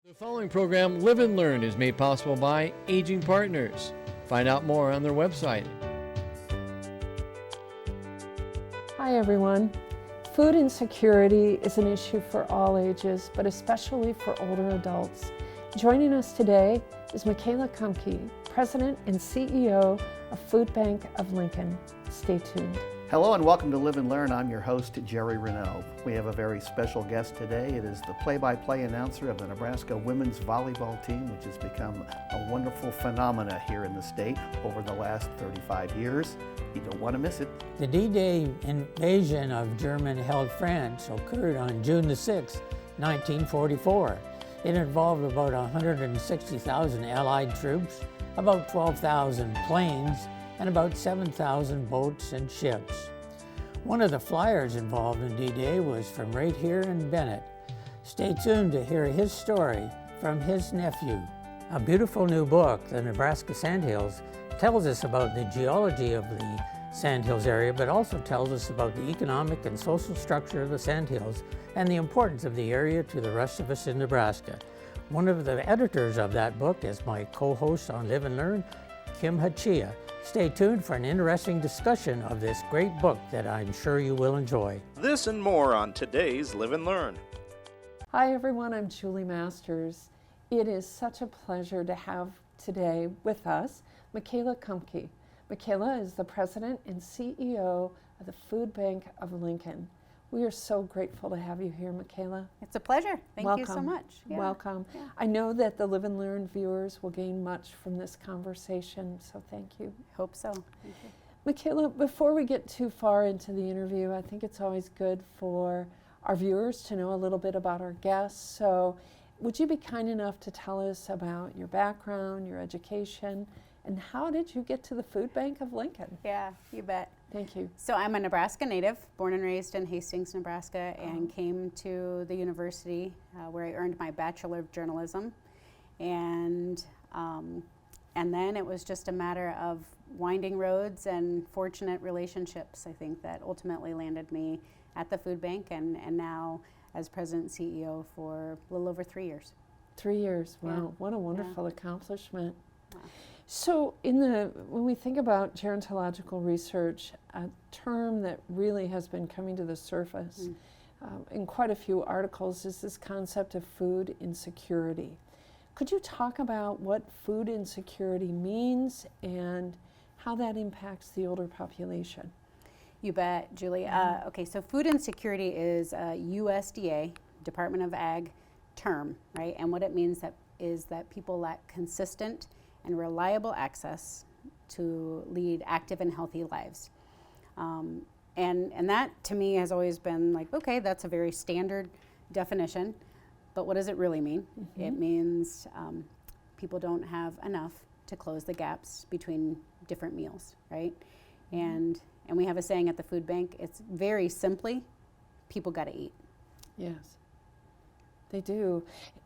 The following program, Live and Learn, is made possible by Aging Partners. Find out more on their website. Hi everyone. Food insecurity is an issue for all ages, but especially for older adults. Joining us today is Michaella Kumke, President and CEO of Food Bank of Lincoln. Stay tuned. Hello and welcome to Live and Learn. I'm your host, Jerry Renaud. We have a very special guest today. It is the play-by-play announcer of the Nebraska women's volleyball team, which has become a wonderful phenomena here in the state over the last 35 years. You don't want to miss it. The D-Day invasion of German-held France occurred on June the 6th, 1944. It involved about 160,000 Allied troops, about 12,000 planes, and about 7,000 boats and ships. One of the flyers involved in D-Day was from right here in Bennett. Stay tuned to hear his story from his nephew. A beautiful new book, The Nebraska Sandhills, tells us about the geology of the Sandhills area, but also tells us about the economic and social structure of the Sandhills and the importance of the area to the rest of us in Nebraska. One of the editors of that book is my co-host on Live and Learn, Kim Hachiya. Stay tuned for an interesting discussion of this great book that I'm sure you will enjoy. This and more on today's Live and Learn. Hi everyone, I'm Julie Masters. It is such a pleasure to have today with us Michaella Kumke. Michaella is the President and CEO of the Food Bank of Lincoln. We are so grateful to have you here, Michaella. It's a pleasure. Thank you so Welcome. much. Yeah. Welcome. Yeah. I know that the Live and Learn viewers will gain much from this conversation, so thank you. Hope so. Thank you. Michaella, before we get too far into the interview, I think it's always good for our viewers to know a little bit about our guests. So would you be kind enough to tell us about your background, your education, and how did you get to the Food Bank of Lincoln? Yeah, you bet. Thank you. So I'm a Nebraska native, born and raised in Hastings, Nebraska, and came to the university where I earned my Bachelor of Journalism. And then it was just a matter of winding roads and fortunate relationships, I think, that ultimately landed me at the Food Bank and now as President and CEO for a little over 3 years. 3 years, wow, Yeah. what a wonderful accomplishment. Wow. So when we think about gerontological research, a term that really has been coming to the surface in quite a few articles is this concept of food insecurity. Could you talk about what food insecurity means and how that impacts the older population? You bet, Julie. Okay, so food insecurity is a USDA, Department of Ag term, right? And what it means is that people lack consistent and reliable access to lead active and healthy lives. And that to me has always been like, okay, that's a very standard definition, but what does it really mean? It means people don't have enough to close the gaps between different meals, right? And we have a saying at the food bank, it's very simply, people gotta eat. Yes, they do.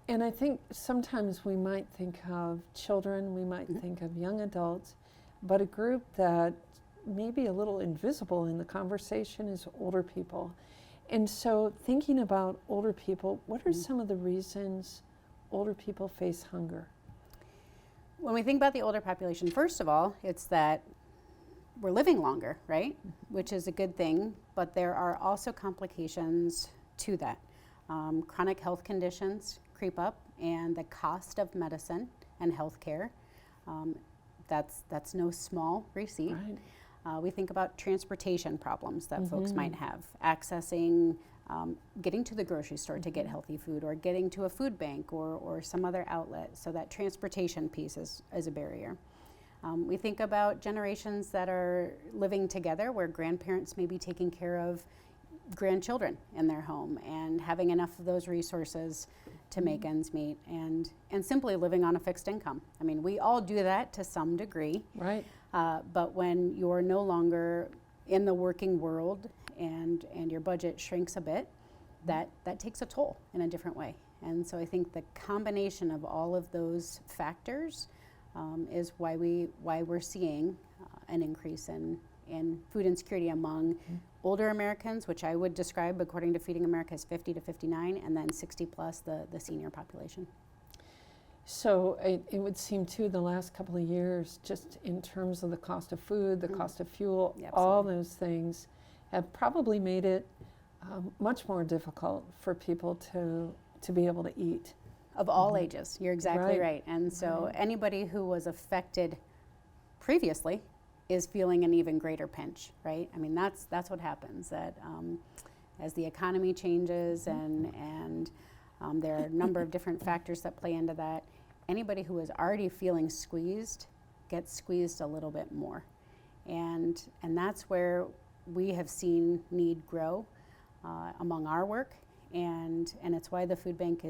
And I think sometimes we might think of children, we might think of young adults, but a group that may be a little invisible in the conversation is older people. And so thinking about older people, what are some of the reasons older people face hunger? When we think about the older population, first of all, it's that we're living longer, right? Which is a good thing, but there are also complications to that. Chronic health conditions creep up, and the cost of medicine and health care, that's no small receipt. Right. We think about transportation problems that folks might have, accessing, getting to the grocery store to get healthy food, or getting to a food bank or some other outlet, so that transportation piece is a barrier. We think about generations that are living together where grandparents may be taking care of grandchildren in their home and having enough of those resources to make ends meet, and simply living on a fixed income. I mean, we all do that to some degree. Right. But when you're no longer in the working world and your budget shrinks a bit, that takes a toll in a different way. And so I think the combination of all of those factors is why we're seeing an increase in food insecurity among older Americans, which I would describe, according to Feeding America, as 50 to 59, and then 60 plus the senior population. So it would seem too the last couple of years, just in terms of the cost of food, the cost of fuel, Yeah, all absolutely. those things have probably made it much more difficult for people to be able to eat. Of all ages, you're exactly right. And so Right. anybody who was affected previously is feeling an even greater pinch, right? I mean, that's what happens, that as the economy changes and there are a number of different factors that play into that, anybody who is already feeling squeezed gets squeezed a little bit more. And that's where we have seen need grow among our work, and it's why the food bank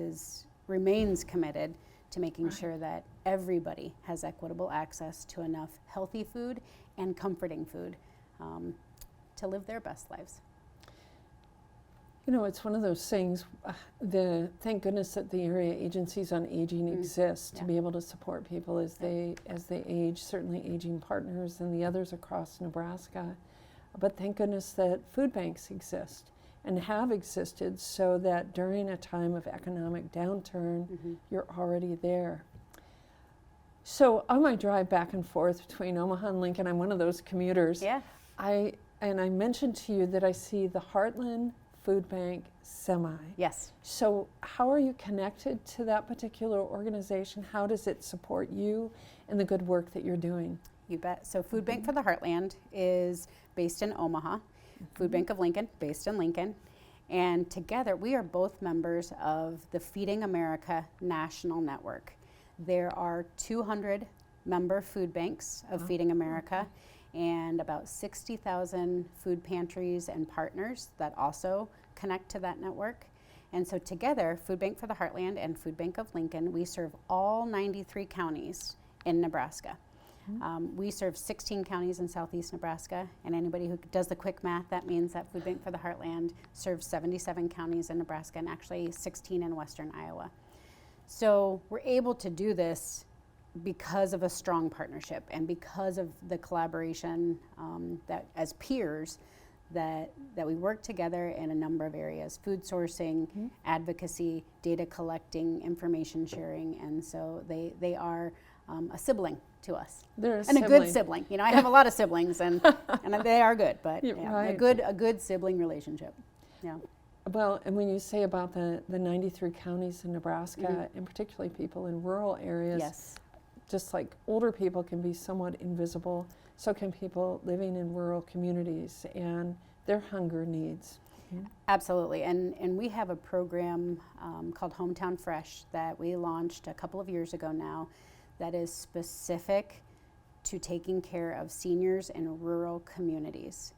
remains committed to making sure that everybody has equitable access to enough healthy food and comforting food to live their best lives. You know, it's one of those things, thank goodness that the area agencies on aging exist to Yeah. be able to support people as they age, certainly Aging Partners and the others across Nebraska. But thank goodness that food banks exist and have existed so that during a time of economic downturn, you're already there. So on my drive back and forth between Omaha and Lincoln, I'm one of those commuters. Yeah. I mentioned to you that I see the Heartland Food Bank semi. Yes. So how are you connected to that particular organization? How does it support you and the good work that you're doing? You bet. So Food Bank for the Heartland is based in Omaha. Food Bank of Lincoln, based in Lincoln. And together, we are both members of the Feeding America National Network. There are 200 member food banks of Feeding America and about 60,000 food pantries and partners that also connect to that network. And so together, Food Bank for the Heartland and Food Bank of Lincoln, we serve all 93 counties in Nebraska. We serve 16 counties in southeast Nebraska, and anybody who does the quick math, that means that Food Bank for the Heartland serves 77 counties in Nebraska and actually 16 in western Iowa. So we're able to do this because of a strong partnership and because of the collaboration that as peers that we work together in a number of areas: food sourcing, advocacy, data collecting, information sharing, and so they are a sibling to us. They're And a good sibling. You know, I have a lot of siblings, and they are good, but Yeah, yeah, right. a good sibling relationship. Yeah. Well, and when you say about the 93 counties in Nebraska, and particularly people in rural areas, Yes. just like older people can be somewhat invisible, so can people living in rural communities and their hunger needs. Absolutely, and we have a program called Hometown Fresh that we launched a couple of years ago now that is specific to taking care of seniors in rural communities.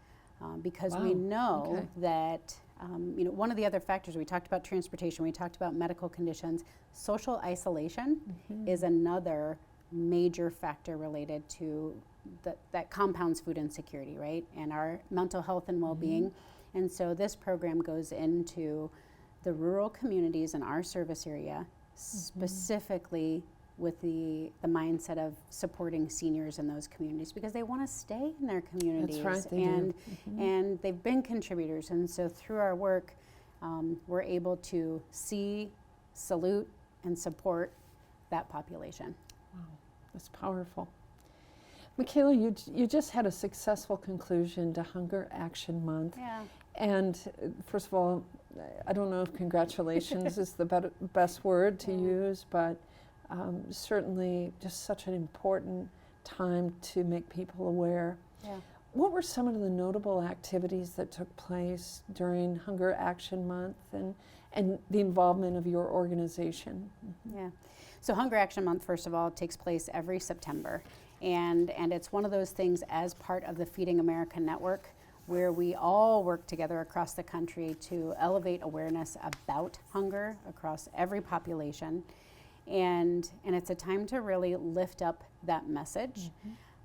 Because we know that you know, one of the other factors, we talked about transportation, we talked about medical conditions, social isolation is another major factor related to that compounds food insecurity, right? And our mental health and well-being. And so this program goes into the rural communities in our service area, specifically with the mindset of supporting seniors in those communities because they want to stay in their communities. That's right, they and do. and they've been contributors, and so through our work we're able to see, salute, and support that population. That's powerful. Michaella, you just had a successful conclusion to Hunger Action Month. Yeah. And first of all, I don't know if congratulations is the best word to use, but certainly just such an important time to make people aware. Yeah. What were some of the notable activities that took place during Hunger Action Month and the involvement of your organization? Yeah. So Hunger Action Month, first of all, takes place every September. And it's one of those things as part of the Feeding America Network where we all work together across the country to elevate awareness about hunger across every population. And it's a time to really lift up that message.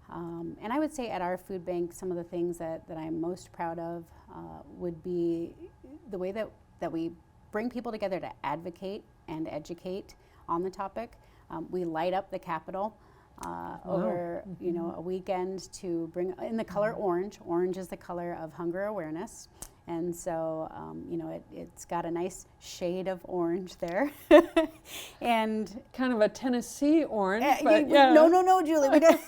And I would say at our food bank, some of the things that I'm most proud of would be the way that we bring people together to advocate and educate on the topic. We light up the Capitol over a weekend to bring in the color orange. Orange is the color of hunger awareness. And so, it's got a nice shade of orange there. And kind of a Tennessee orange, but no, Julie, we don't.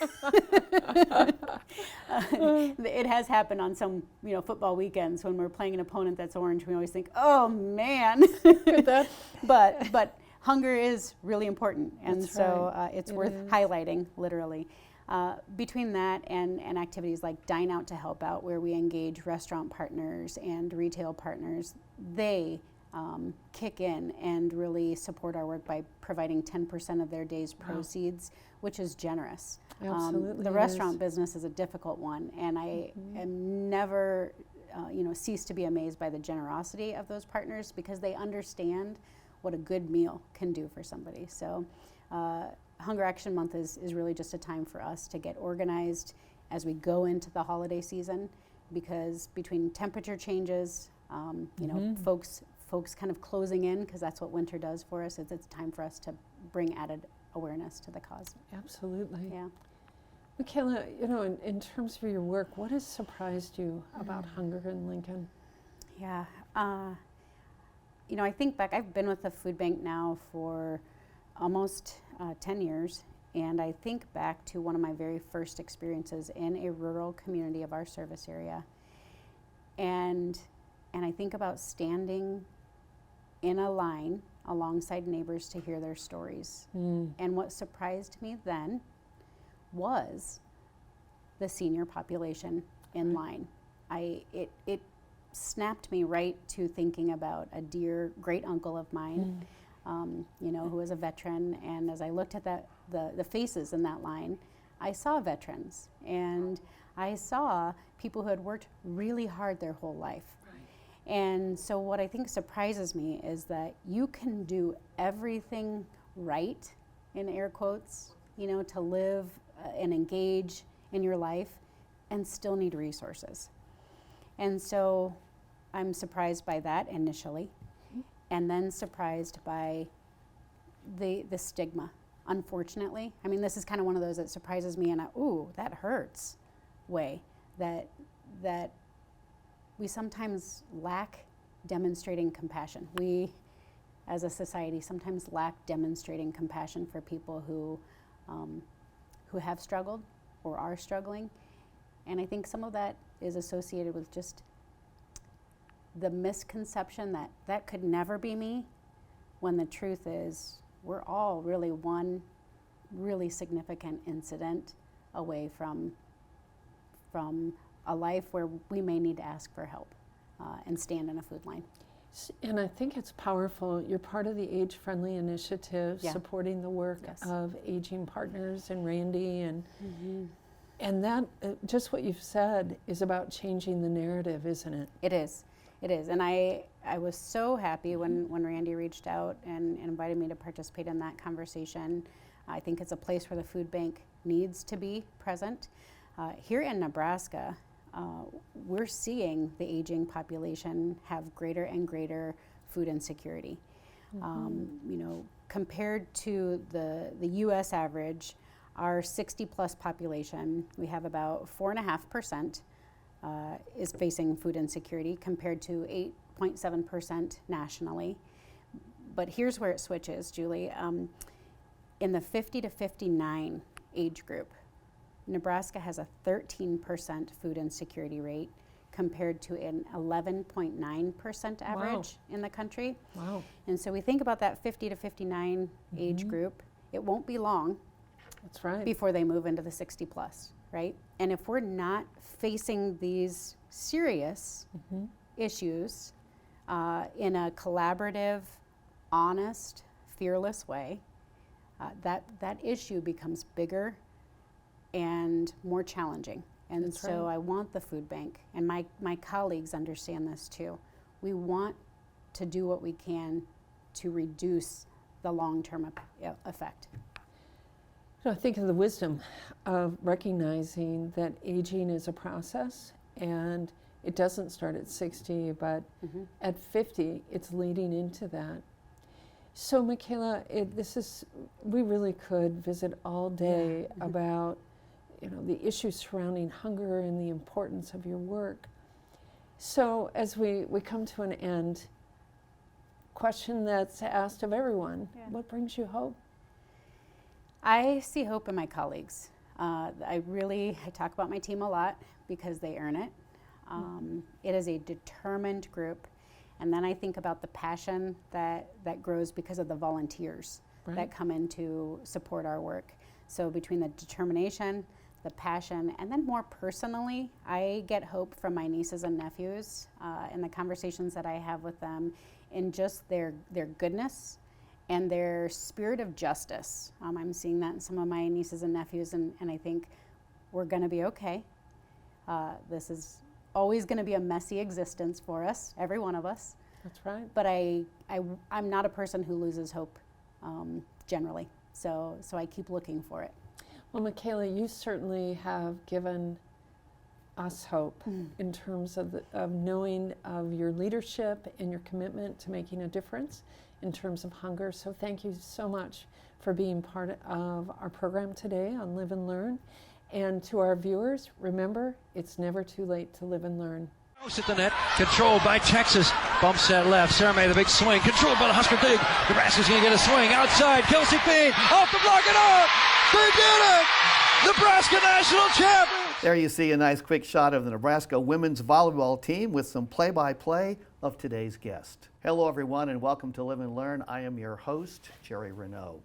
It has happened on some, football weekends when we're playing an opponent that's orange. We always think, oh man. But hunger is really important, and that's so right. it's worth highlighting, literally. Between that and activities like Dine Out to Help Out, where we engage restaurant partners and retail partners, they kick in and really support our work by providing 10% of their day's proceeds, which is generous. Absolutely, the restaurant business is a difficult one, and I am never, cease to be amazed by the generosity of those partners, because they understand what a good meal can do for somebody. So. Hunger Action Month is really just a time for us to get organized as we go into the holiday season, because between temperature changes, folks kind of closing in, because that's what winter does for us. It's time for us to bring added awareness to the cause. Absolutely. Yeah. Michaella, in terms of your work, what has surprised you about hunger in Lincoln? Yeah. I think back, I've been with the food bank now for almost 10 years, and I think back to one of my very first experiences in a rural community of our service area, and I think about standing in a line alongside neighbors to hear their stories. And what surprised me then was the senior population in line. It snapped me right to thinking about a dear great uncle of mine, who was a veteran. And as I looked at the faces in that line, I saw veterans, and I saw people who had worked really hard their whole life. Right. And so what I think surprises me is that you can do everything right, in air quotes, to live and engage in your life, and still need resources. And so I'm surprised by that initially, and then surprised by the stigma, unfortunately. I mean, this is kind of one of those that surprises me in a, ooh, that hurts way, that we sometimes lack demonstrating compassion. We, as a society, sometimes lack demonstrating compassion for people who have struggled or are struggling. And I think some of that is associated with just the misconception that could never be me, when the truth is we're all really one really significant incident away from a life where we may need to ask for help and stand in a food line. And I think it's powerful. You're part of the Age Friendly Initiative, supporting the work of Aging Partners and Randy, and that, just what you've said, is about changing the narrative, isn't it? It is. It is. And I was so happy when Randy reached out and invited me to participate in that conversation. I think it's a place where the food bank needs to be present. Here in Nebraska, we're seeing the aging population have greater and greater food insecurity. Compared to the U.S. average, our 60-plus population, we have about 4.5% is facing food insecurity, compared to 8.7% nationally. But here's where it switches, Julie. In the 50 to 59 age group, Nebraska has a 13% food insecurity rate, compared to an 11.9% average in the country. Wow. And so we think about that 50 to 59 age group, it won't be long before they move into the 60 plus, right? And if we're not facing these serious issues in a collaborative, honest, fearless way, that issue becomes bigger and more challenging. And so I want the food bank, and my colleagues understand this too. We want to do what we can to reduce the long-term effect. I think of the wisdom of recognizing that aging is a process, and it doesn't start at 60, but at 50, it's leading into that. So, Michaella, we really could visit all day about the issues surrounding hunger and the importance of your work. So as we come to an end, question that's asked of everyone, what brings you hope? I see hope in my colleagues. I talk about my team a lot because they earn it. It is a determined group. And then I think about the passion that grows because of the volunteers that come in to support our work. So between the determination, the passion, and then more personally, I get hope from my nieces and nephews and the conversations that I have with them in just their goodness and their spirit of justice. I'm seeing that in some of my nieces and nephews, and I think we're gonna be okay. This is always gonna be a messy existence for us, every one of us. That's right. But I'm not a person who loses hope generally, so I keep looking for it. Well, Michaella, you certainly have given us hope in terms of knowing of your leadership and your commitment to making a difference in terms of hunger. So thank you so much for being part of our program today on Live and Learn. And to our viewers, remember, it's never too late to live and learn. At the net, controlled by Texas. Bumps that left. Sarame, the big swing. Controlled by the Husker Dig. Nebraska's going to get a swing. Outside. Kelsey Bean. Off the block and out. They did it! Nebraska national champion! There you see a nice quick shot of the Nebraska women's volleyball team with some play-by-play of today's guest. Hello everyone and welcome to Live and Learn. I am your host, Jerry Renaud.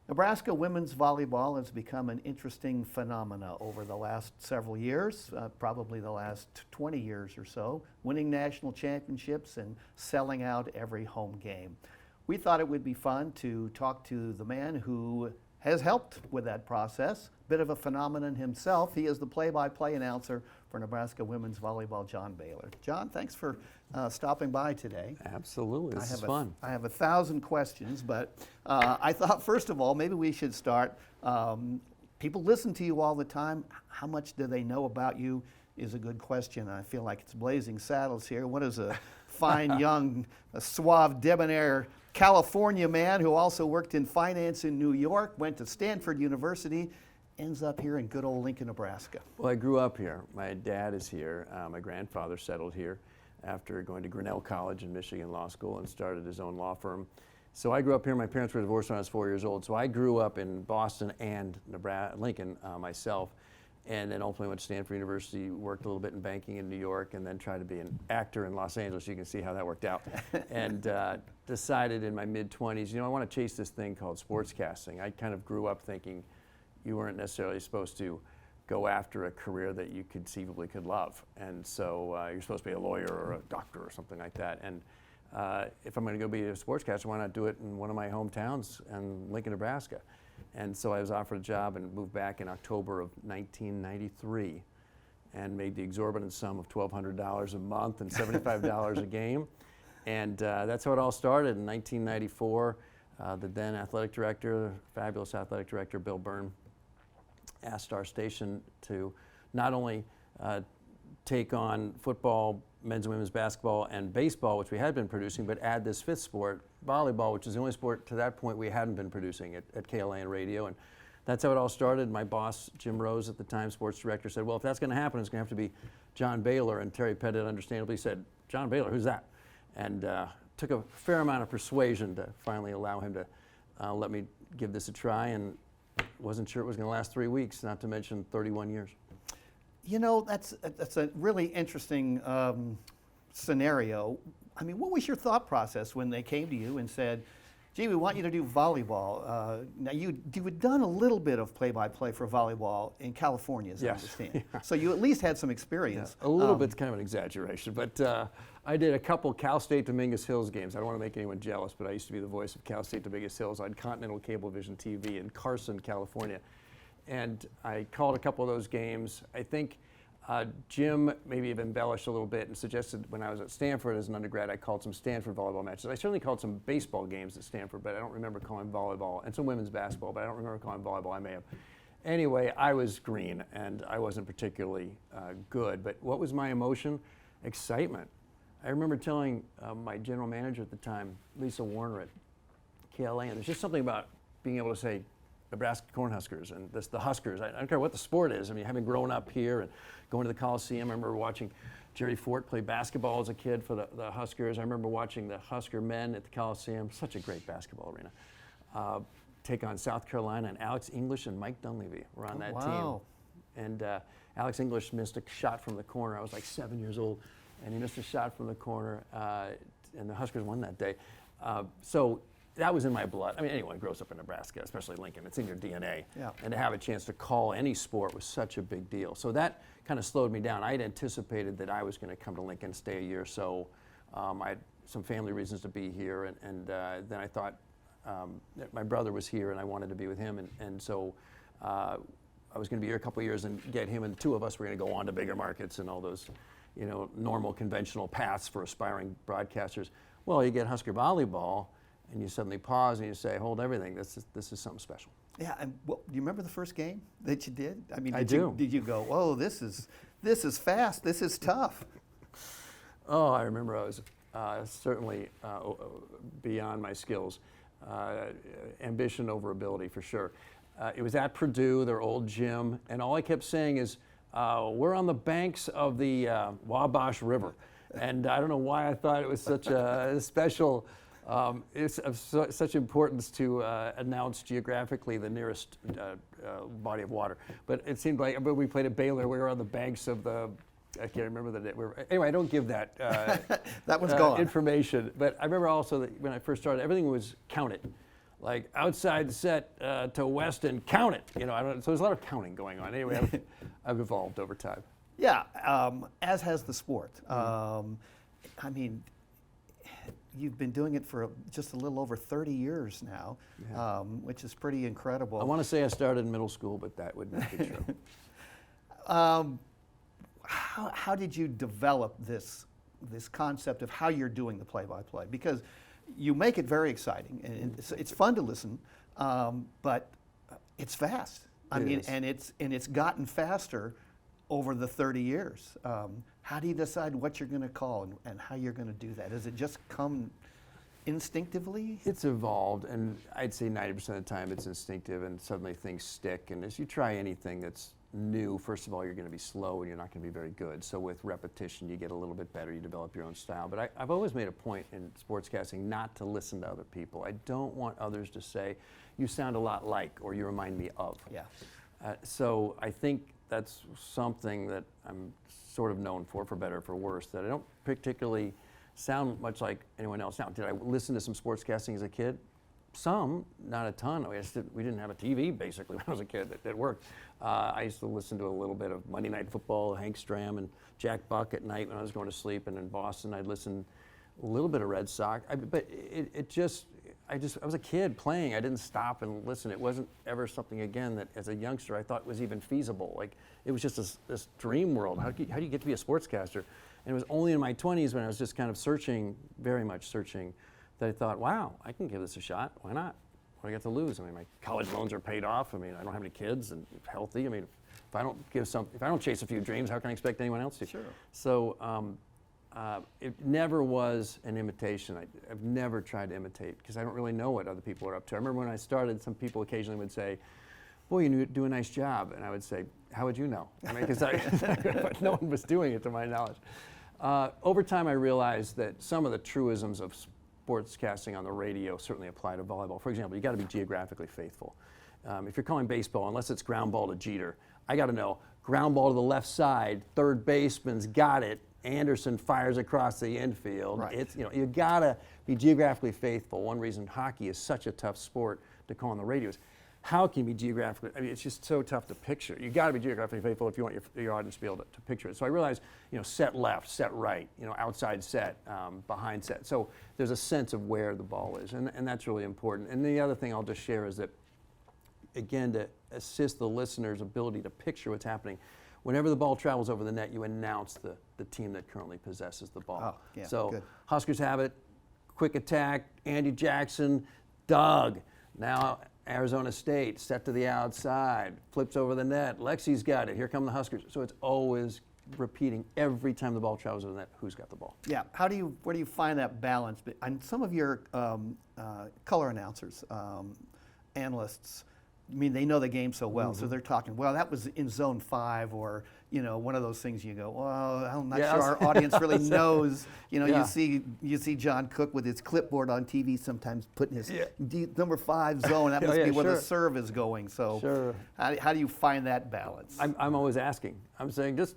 Nebraska women's volleyball has become an interesting phenomena over the last several years, probably the last 20 years or so, winning national championships and selling out every home game. We thought it would be fun to talk to the man who has helped with that process, bit of a phenomenon himself. He is the play-by-play announcer for Nebraska women's volleyball, John Baylor. John, thanks for stopping by today. Absolutely, this is fun. I have 1,000 questions, but I thought, first of all, maybe we should start. People listen to you all the time. How much do they know about you is a good question. I feel like it's blazing saddles here. What is a fine, young, suave, debonair California man who also worked in finance in New York, went to Stanford University, ends up here in good old Lincoln, Nebraska? Well, I grew up here. My dad is here. My grandfather settled here after going to Grinnell College in Michigan Law School and started his own law firm. So I grew up here. My parents were divorced when I was 4 years old. So I grew up in Boston and Lincoln myself, and then ultimately went to Stanford University, worked a little bit in banking in New York, and then tried to be an actor in Los Angeles. You can see how that worked out. And decided in my mid-20s, I want to chase this thing called sportscasting. I kind of grew up thinking you weren't necessarily supposed to go after a career that you conceivably could love. And so you're supposed to be a lawyer or a doctor or something like that. And if I'm going to go be a sportscaster, why not do it in one of my hometowns in Lincoln, Nebraska? And so I was offered a job and moved back in October of 1993 and made the exorbitant sum of $1,200 a month and $75 a game. And that's how it all started in 1994. The then athletic director, fabulous athletic director, Bill Byrne, asked our station to not only take on football, men's and women's basketball, and baseball, which we had been producing, but add this fifth sport, volleyball, which is the only sport to that point we hadn't been producing at KLA and radio. And that's how it all started. My boss, Jim Rose, at the time, sports director, said, well, if that's going to happen, it's going to have to be John Baylor. And Terry Pettit understandably said, John Baylor, who's that? And took a fair amount of persuasion to finally allow him to let me give this a try, and wasn't sure it was going to last 3 weeks, not to mention 31 years. That's a really interesting scenario. I mean, what was your thought process when they came to you and said, gee, we want you to do volleyball? Now, you had done a little bit of play-by-play for volleyball in California, as I understand. Yeah. So you at least had some experience. Yeah, a little bit's kind of an exaggeration, but I did a couple Cal State Dominguez Hills games. I don't want to make anyone jealous, but I used to be the voice of Cal State Dominguez Hills on Continental Cablevision TV in Carson, California. And I called a couple of those games. I think Jim maybe have embellished a little bit and suggested when I was at Stanford as an undergrad, I called some Stanford volleyball matches. I certainly called some baseball games at Stanford, but I don't remember calling volleyball, and some women's basketball, but I don't remember calling volleyball. I may have. Anyway, I was green, and I wasn't particularly good. But what was my emotion? Excitement. I remember telling my general manager at the time, Lisa Warner at KLA, and there's just something about being able to say Nebraska Cornhuskers and the Huskers. I don't care what the sport is. I mean, having grown up here and going to the Coliseum, I remember watching Jerry Fort played basketball as a kid for the Huskers. I remember watching the Husker men at the Coliseum, such a great basketball arena, take on South Carolina, and Alex English and Mike Dunleavy were on that team. And Alex English missed a shot from the corner. I was like 7 years old, and he missed a shot from the corner, and the Huskers won that day. So that was in my blood. I mean, anyone grows up in Nebraska, especially Lincoln, it's in your DNA. Yeah. And to have a chance to call any sport was such a big deal. So that kind of slowed me down. I had anticipated that I was going to come to Lincoln, stay a year or so. I had some family reasons to be here, and then I thought that my brother was here and I wanted to be with him, and so I was going to be here a couple of years and get him, and the two of us were going to go on to bigger markets and all those, normal conventional paths for aspiring broadcasters. Well, you get Husker volleyball, and you suddenly pause and you say, hold everything, this is something special. Yeah, and do you remember the first game that you did? I mean, I do. Did you go, whoa, this is fast, this is tough? Oh, I remember I was certainly beyond my skills. Ambition over ability, for sure. It was at Purdue, their old gym, and all I kept saying is, we're on the banks of the Wabash River. And I don't know why I thought it was such a special, it's of such importance to announce geographically the nearest body of water. But it seemed like, but we played at Baylor, we were on the banks of the, I can't remember the name. Anyway, I don't give that that was gone. information. But I remember also that when I first started, everything was counted. Like outside set to Weston, count it. So there's a lot of counting going on. Anyway, I've evolved over time. Yeah, as has the sport. I mean, you've been doing it for just a little over 30 years now, which is pretty incredible. I want to say I started in middle school, but that would not be true. How did you develop this concept of how you're doing the play-by-play? Because you make it very exciting, and it's fun to listen, but it's fast. And it's gotten faster over the 30 years. How do you decide what you're going to call and how you're going to do that? Does it just come instinctively? It's evolved, and I'd say 90% of the time it's instinctive, and suddenly things stick. And as you try anything that's new, first of all, you're going to be slow and you're not going to be very good. So with repetition, you get a little bit better, you develop your own style. But I've always made a point in sportscasting not to listen to other people. I don't want others to say, you sound a lot like, or you remind me of. Yeah. So I think that's something that I'm sort of known for better or for worse, that I don't particularly sound much like anyone else. Now, did I listen to some sportscasting as a kid? Some, not a ton. We didn't have a TV, basically, when I was a kid that worked. I used to listen to a little bit of Monday Night Football, Hank Stram and Jack Buck at night when I was going to sleep. And in Boston, I'd listen a little bit of Red Sox. But I was a kid playing. I didn't stop and listen. It wasn't ever something, again, that as a youngster I thought was even feasible. Like, it was just this dream world. How do you get to be a sportscaster? And it was only in my 20s when I was just kind of searching, very much searching, that I thought, wow, I can give this a shot. Why not? What do I got to lose? I mean, my college loans are paid off. I mean, I don't have any kids and healthy. I mean, if I don't chase a few dreams, how can I expect anyone else to? Sure. So it never was an imitation. I've never tried to imitate because I don't really know what other people are up to. I remember when I started, some people occasionally would say, boy, you do a nice job. And I would say, how would you know? I mean, because no one was doing it to my knowledge. Over time, I realized that some of the truisms of sportscasting on the radio certainly apply to volleyball. For example, you got to be geographically faithful. If you're calling baseball, unless it's ground ball to Jeter, I got to know ground ball to the left side, third baseman's got it, Anderson fires across the infield. Right. You got to be geographically faithful. One reason hockey is such a tough sport to call on the radio is how can you be geographically, I mean, it's just so tough to picture. You got to be geographically faithful if you want your audience to be able to picture it. So I realized, set left, set right, outside set, behind set. So there's a sense of where the ball is, and that's really important. And the other thing I'll just share is that, again, to assist the listener's ability to picture what's happening, whenever the ball travels over the net, you announce the team that currently possesses the ball. Oh, yeah, so good. Huskers have it, quick attack, Andy Jackson, Doug. Now Arizona State, set to the outside, flips over the net, Lexi's got it, here come the Huskers. So it's always repeating every time the ball travels over the net, who's got the ball. Yeah, where do you find that balance? And some of your color announcers, analysts, I mean, they know the game so well, so they're talking, well, that was in zone 5, or, one of those things you go, well, I'm not Yeah, sure our audience really knows. Yeah. You see John Cook with his clipboard on TV sometimes putting his Yeah. number 5 zone. That must Yeah, be where the sure. serve is going. So Sure. how do you find that balance? I'm always asking. I'm saying, just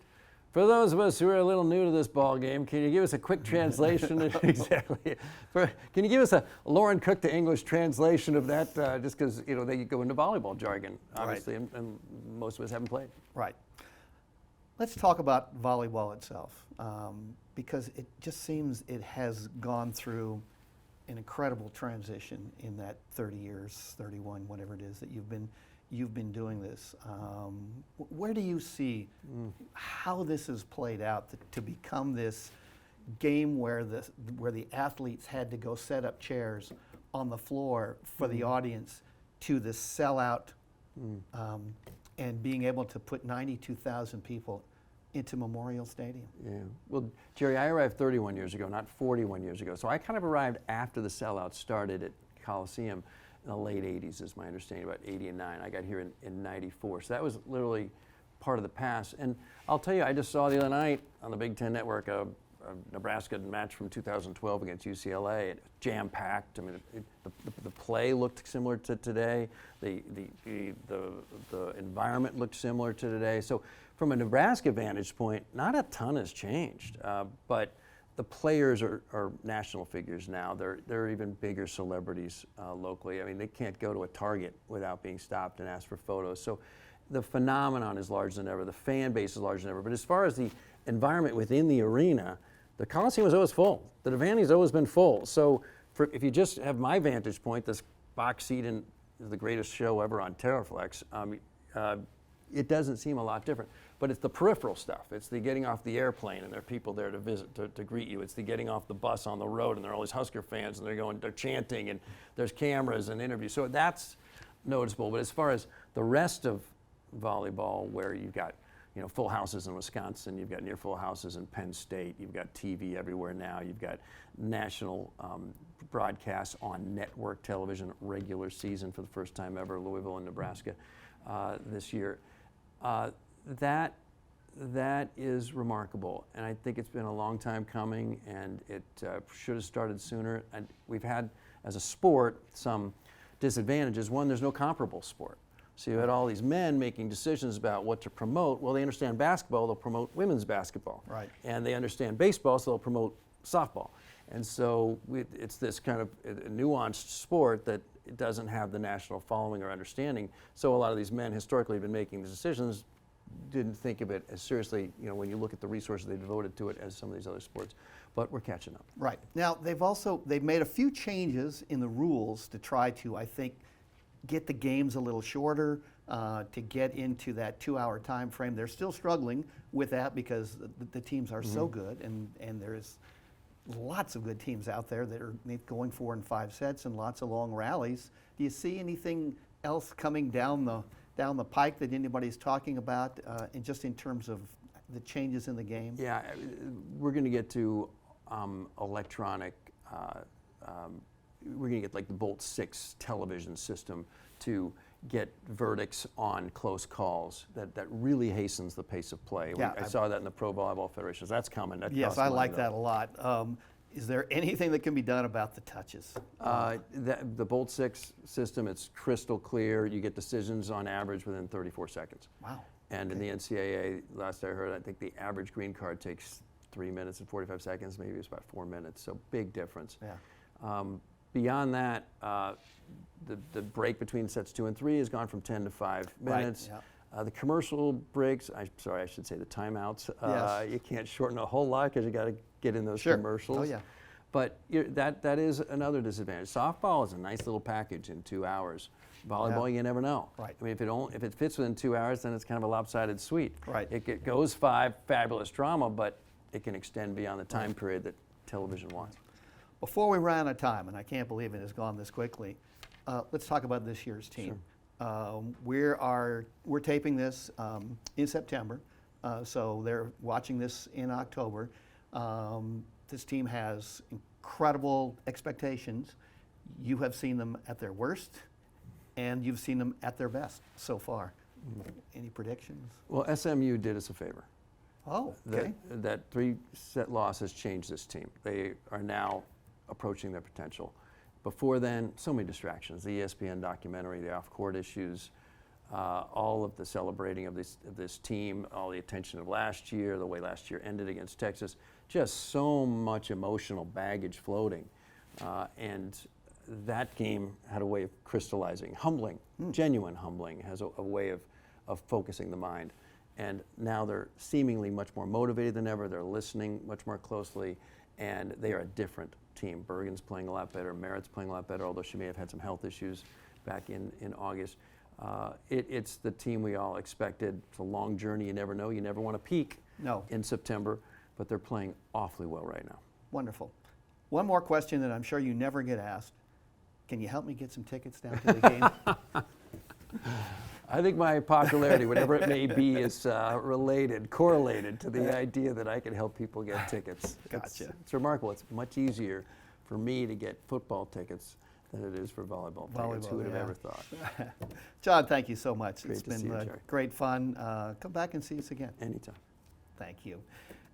for those of us who are a little new to this ball game, can you give us a quick translation? Exactly. Can you give us a Lauren Cook to English translation of that? Just because they go into volleyball jargon, obviously, and most of us haven't played. Right. Let's talk about volleyball itself, because it just seems it has gone through an incredible transition in that 30 years, 31, whatever it is that you've been doing this. Where do you see how this has played out to become this game where the athletes had to go set up chairs on the floor for the audience, to the sellout, and being able to put 92,000 people into Memorial Stadium? Yeah. Well, Jerry, I arrived 31 years ago, not 41 years ago. So I kind of arrived after the sellout started at Coliseum in the late 80s, is my understanding, about 80 and 9. I got here in 94. So that was literally part of the past. And I'll tell you, I just saw the other night on the Big Ten Network a Nebraska match from 2012 against UCLA. It jam-packed. I mean, the play looked similar to today. The environment looked similar to today. So from a Nebraska vantage point, not a ton has changed. But the players are national figures now. They're even bigger celebrities locally. I mean, they can't go to a Target without being stopped and asked for photos. So the phenomenon is larger than ever. The fan base is larger than ever. But as far as the environment within the arena, the Coliseum was always full. The Devaney has always been full. So if you just have my vantage point, this box seat is the greatest show ever on Terraflex. It doesn't seem a lot different. But it's the peripheral stuff. It's the getting off the airplane and there are people there to visit, to greet you. It's the getting off the bus on the road and there are all these Husker fans and they're chanting and there's cameras and interviews. So that's noticeable. But as far as the rest of volleyball, where you've got full houses in Wisconsin, you've got near full houses in Penn State, you've got TV everywhere now, you've got national broadcasts on network television, regular season for the first time ever, Louisville and Nebraska this year. That is remarkable, and I think it's been a long time coming, and it should have started sooner. And we've had, as a sport, some disadvantages. One, there's no comparable sport. So you had all these men making decisions about what to promote. Well, they understand basketball, they'll promote women's basketball. Right. And they understand baseball, so they'll promote softball. And so it's this kind of nuanced sport that it doesn't have the national following or understanding. So a lot of these men historically have been making the decisions, didn't think of it as seriously, when you look at the resources they devoted to it, as some of these other sports. But we're catching up. Right. Now, they've made a few changes in the rules to try to, I think, get the games a little shorter, to get into that 2-hour time frame. They're still struggling with that because the teams are so good, and there's lots of good teams out there that are going 4 and 5 sets and lots of long rallies. Do you see anything else coming down the pike that anybody's talking about, and just in terms of the changes in the game? Yeah, we're going to get to electronic. We're going to get like the Bolt 6 television system to get verdicts on close calls. That really hastens the pace of play. Yeah, I saw that in the Pro Volleyball Federation. That's coming. Yes, I like that a lot. Is there anything that can be done about the touches? The Bolt 6 system, it's crystal clear. You get decisions on average within 34 seconds. Wow. And in the NCAA, last I heard, I think the average green card takes 3 minutes and 45 seconds. Maybe it's about 4 minutes. So big difference. Yeah. Beyond that, the break between sets 2 and 3 has gone from 10 to 5 minutes. Right, yeah. The commercial breaks, I should say the timeouts. Yes. You can't shorten a whole lot because you got to get in those Sure. commercials. Oh, yeah. But that is another disadvantage. Softball is a nice little package in 2 hours. Volleyball, Yeah. you never know. Right. I mean, if it fits within 2 hours, then it's kind of a lopsided sweep. Right. It goes 5, fabulous drama, but it can extend beyond the time period that television wants. Before we run out of time, and I can't believe it has gone this quickly, let's talk about this year's team. Sure. We're taping this in September, so they're watching this in October. This team has incredible expectations. You have seen them at their worst, and you've seen them at their best so far. Any predictions? Well, SMU did us a favor. Oh, okay. That 3-set loss has changed this team. They are now approaching their potential. Before then, so many distractions. The ESPN documentary, the off-court issues, all of the celebrating of this team, all the attention of last year, the way last year ended against Texas, just so much emotional baggage floating. And that game had a way of crystallizing, humbling, genuine humbling, has a way of focusing the mind. And now they're seemingly much more motivated than ever. They're listening much more closely, and they are a different team. Bergen's playing a lot better. Merritt's playing a lot better, although she may have had some health issues back in August. It's the team we all expected. It's a long journey. You never know. You never want to peak in September, but they're playing awfully well right now. Wonderful. One more question that I'm sure you never get asked. Can you help me get some tickets down to the game? I think my popularity, whatever it may be, is correlated to the idea that I can help people get tickets. Gotcha. It's remarkable. It's much easier for me to get football tickets than it is for volleyball tickets. Who would have ever thought? John, thank you so much. Great It's to see been you, Jerry. great fun. Come back and see us again. Anytime. Thank you.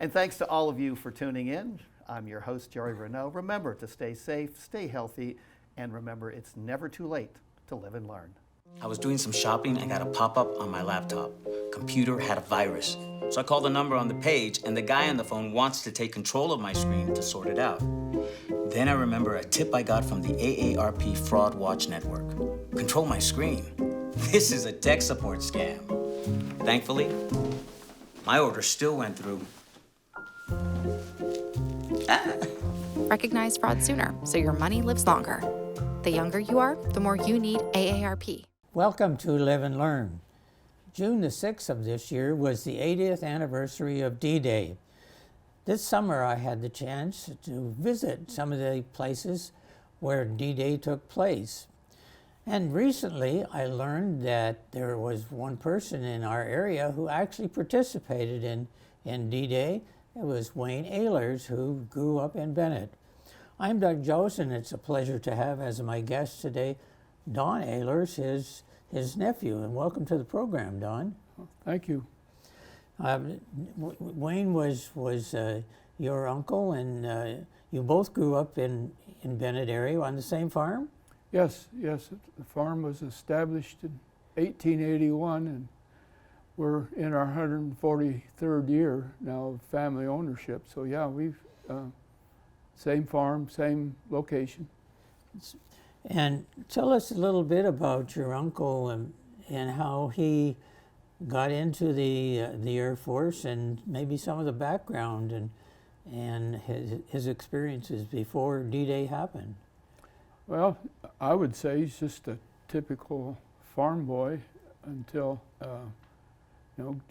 And thanks to all of you for tuning in. I'm your host, Jerry Renaud. Remember to stay safe, stay healthy, and remember it's never too late to live and learn. I was doing some shopping and got a pop-up on my laptop. Computer had a virus. So I called the number on the page, and the guy on the phone wants to take control of my screen to sort it out. Then I remember a tip I got from the AARP Fraud Watch Network. Control my screen. This is a tech support scam. Thankfully, my order still went through. Recognize fraud sooner so your money lives longer. The younger you are, the more you need AARP. Welcome to Live and Learn. June the 6th of this year was the 80th anniversary of D-Day. This summer I had the chance to visit some of the places where D-Day took place. And recently I learned that there was one person in our area who actually participated in D-Day. It was Wayne Ehlers, who grew up in Bennett. I'm Doug Jose, and it's a pleasure to have as my guest today Don Ehlers, his nephew, and welcome to the program, Don. Thank you. Wayne was your uncle, and you both grew up in Bennett area on the same farm? Yes. The farm was established in 1881, and we're in our 143rd year now of family ownership. So yeah, we've same farm, same location. And tell us a little bit about your uncle and how he got into the Air Force, and maybe some of the background and his experiences before D-Day happened. Well, I would say he's just a typical farm boy until,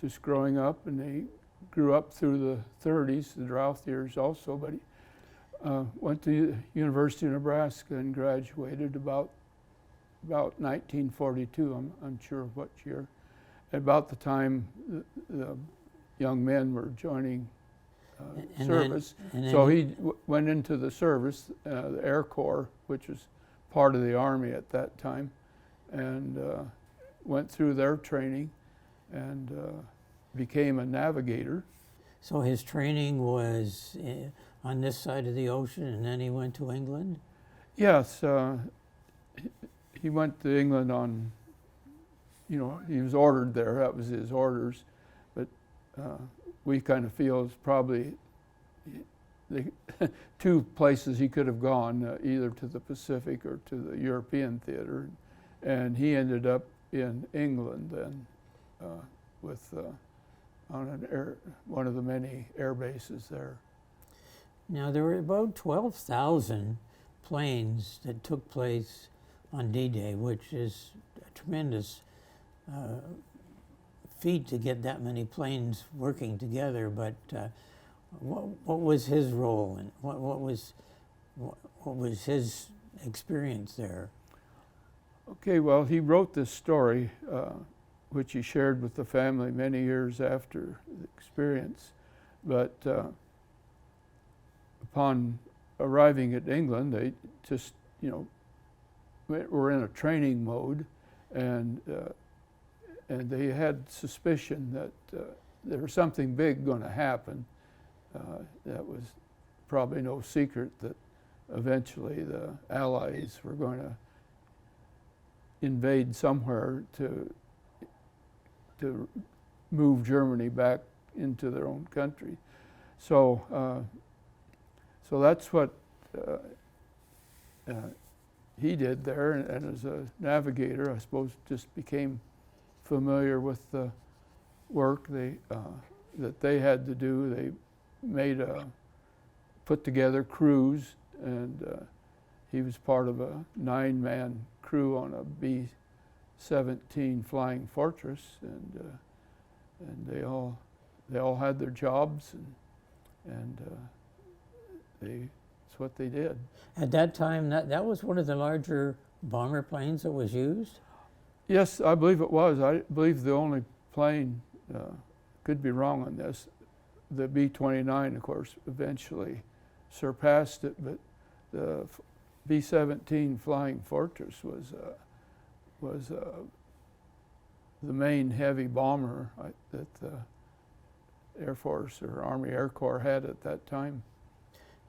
just growing up, and they grew up through the 30s, the drought years also, but he went to the University of Nebraska and graduated about 1942, I'm unsure of what year. At about the time the young men were joining service. So he went into the service, the Air Corps, which was part of the Army at that time, and went through their training and became a navigator. So his training was on this side of the ocean, and then he went to England? Yes, he went to England on, he was ordered there, that was his orders, but we kind of feel it's probably the two places he could have gone, either to the Pacific or to the European theater, and he ended up in England then with on one of the many air bases there. Now, there were about 12,000 planes that took place on D-Day, which is a tremendous feat to get that many planes working together. But what was his role, and what was his experience there? Okay, well, he wrote this story, which he shared with the family many years after the experience. But upon arriving at England, they just, were in a training mode, and and they had suspicion that there was something big going to happen. That was probably no secret that eventually the Allies were going to invade somewhere to move Germany back into their own country. So, so that's what he did there, and as a navigator, I suppose, just became familiar with the work that they had to do. They put together crews, and he was part of a 9-man crew on a B-17 Flying Fortress, and they all had their jobs, and that's what they did. At that time, that was one of the larger bomber planes that was used? Yes, I believe it was. I believe the only plane, could be wrong on this, the B-29, of course, eventually surpassed it, but the B-17 Flying Fortress was the main heavy bomber that the Air Force or Army Air Corps had at that time.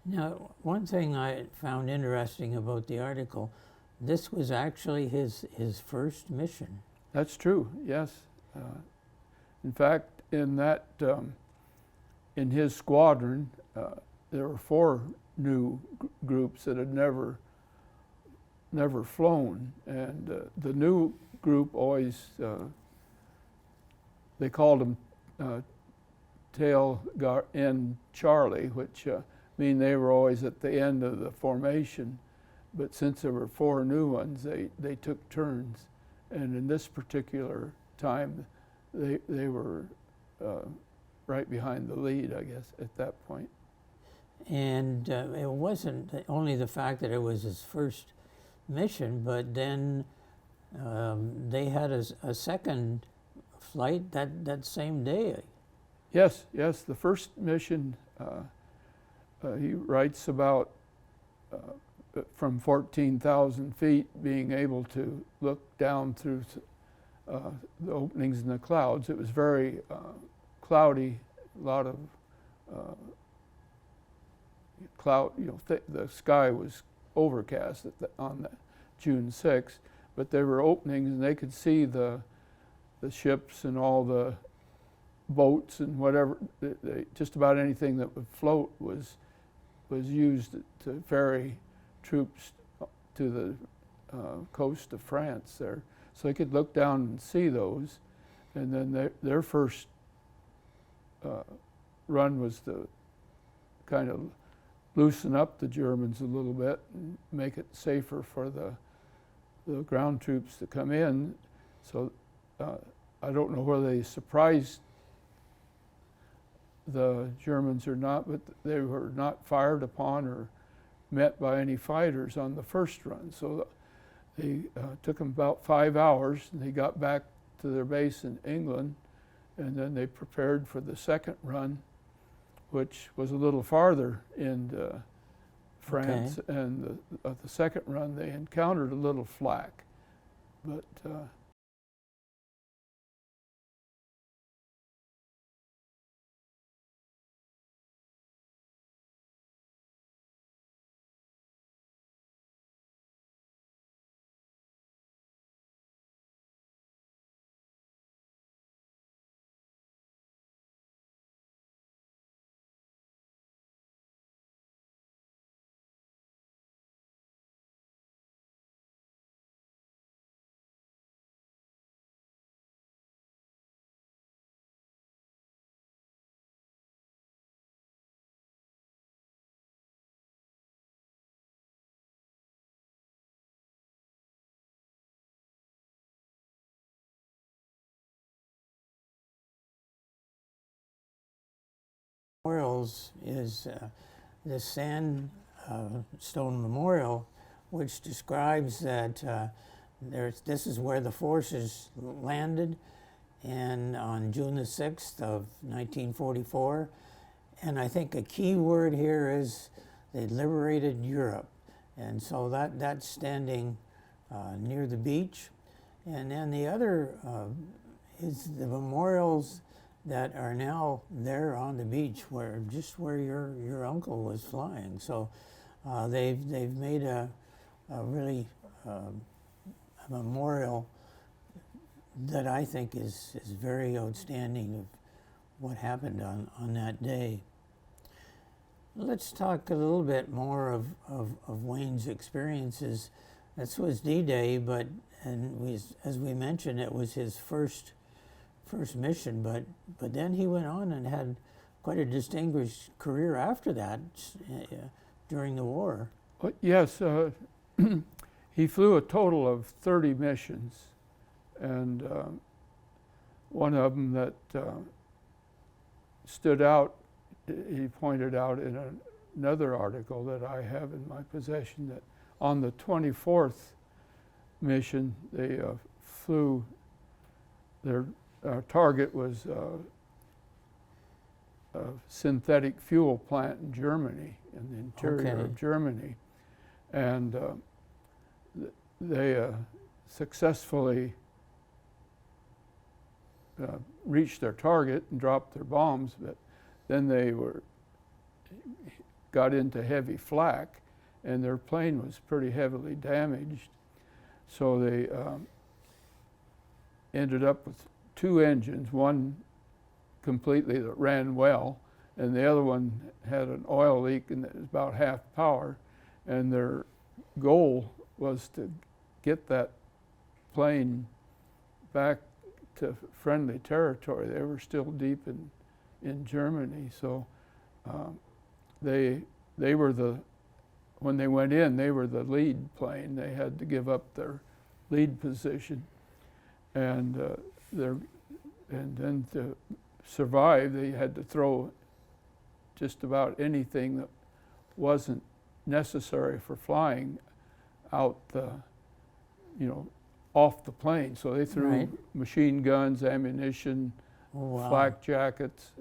Now, one thing I found interesting about the article, this was actually his first mission. That's true, yes. In fact, in that, in his squadron, there were 4 new groups that had never flown, and the new group always, they called them tail end Charlie, which mean they were always at the end of the formation. But since there were 4 new ones, they took turns, and in this particular time, they were right behind the lead, I guess, at that point. And it wasn't only the fact that it was his first mission, but then they had a second flight that same day. Yes, the first mission, he writes about from 14,000 feet being able to look down through the openings in the clouds. It was very cloudy, a lot of cloud, the sky was overcast on June 6th, but there were openings and they could see the ships and all the boats and whatever, just about anything that would float was used to ferry troops to the coast of France there. So they could look down and see those, and then their first run was to kind of loosen up the Germans a little bit and make it safer for the ground troops to come in. So I don't know whether they surprised the Germans or not, but they were not fired upon or met by any fighters on the first run. So they took them about 5 hours, and they got back to their base in England, and then they prepared for the second run, which was a little farther into France. Okay. And the second run they encountered a little flak, but Memorials is the sandstone memorial, which describes that this is where the forces landed, and on June the 6th of 1944. And I think a key word here is they liberated Europe, and so that's standing near the beach. And then the other is the memorials that are now there on the beach, where your uncle was flying. So they've made a really a memorial that I think is very outstanding of what happened on that day. Let's talk a little bit more of Wayne's experiences. This was D-Day, but as we mentioned, it was his first mission, but then he went on and had quite a distinguished career after that during the war. Yes, he flew a total of 30 missions, and one of them that stood out, he pointed out in another article that I have in my possession, that on the 24th mission they flew, their target was a synthetic fuel plant in Germany, in the interior of Germany. And they successfully reached their target and dropped their bombs, but then they got into heavy flak, and their plane was pretty heavily damaged. So they ended up with two engines, one completely that ran well, and the other one had an oil leak and it was about half power. And their goal was to get that plane back to friendly territory. They were still deep in Germany, so they were when they went in, they were the lead plane. They had to give up their lead position, and then to survive, they had to throw just about anything that wasn't necessary for flying out off the plane. So they threw machine guns, ammunition, flak jackets,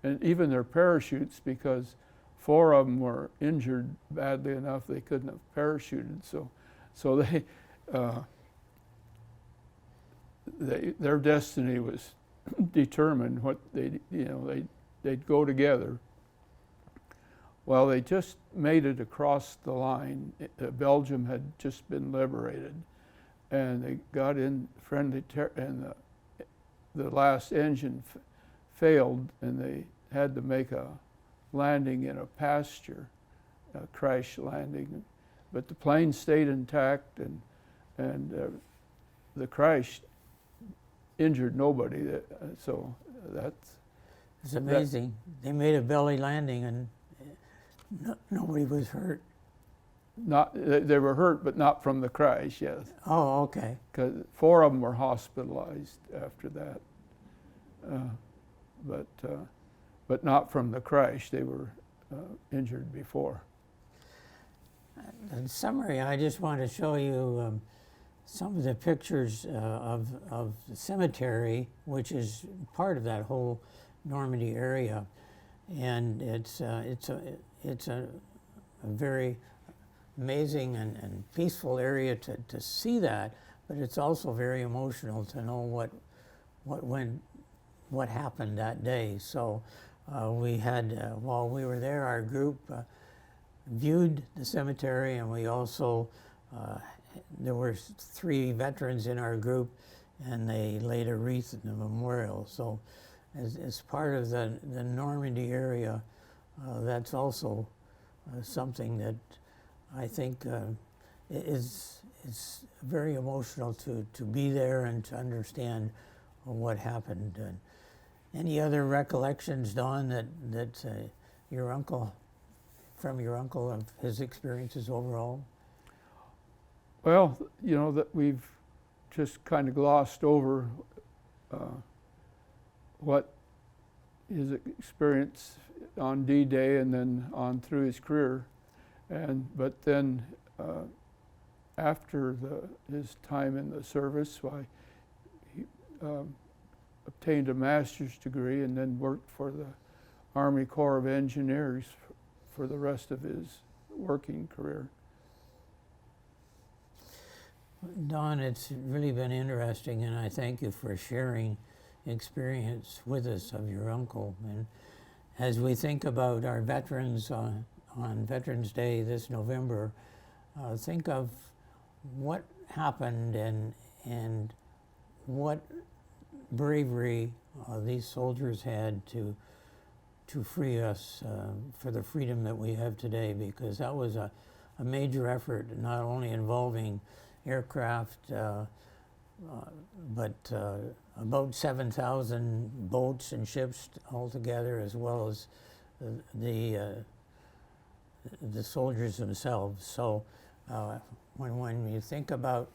and even their parachutes, because 4 of them were injured badly enough they couldn't have parachuted. So their destiny was determined. What they'd go together. Well, they just made it across the line. Belgium had just been liberated, and they got in friendly and the last engine failed, and they had to make a landing in a pasture, a crash landing. But the plane stayed intact, and the crash injured nobody. So it's amazing. They made a belly landing, and nobody was hurt. They were hurt, but not from the crash. Yes. Oh, okay. Because 4 of them were hospitalized after that, but not from the crash. They were injured before. In summary, I just want to show you some of the pictures of the cemetery, which is part of that whole Normandy area, and it's a very amazing and peaceful area to see that, but it's also very emotional to know what happened that day. So we had, while we were there, our group viewed the cemetery, and we also, there were 3 veterans in our group, and they laid a wreath in the memorial. So as part of the Normandy area, that's also something that I think is very emotional to be there and to understand what happened. And any other recollections, Don, that your uncle of his experiences overall? Well, that we've just kind of glossed over what his experience on D-Day and then on through his career, but then after his time in the service, he obtained a master's degree and then worked for the Army Corps of Engineers for the rest of his working career. Don, it's really been interesting, and I thank you for sharing experience with us of your uncle. And as we think about our veterans on Veterans Day this November, think of what happened and what bravery these soldiers had to free us for the freedom that we have today, because that was a major effort, not only involving aircraft, but about 7,000 boats and ships altogether, as well as the soldiers themselves. So when you think about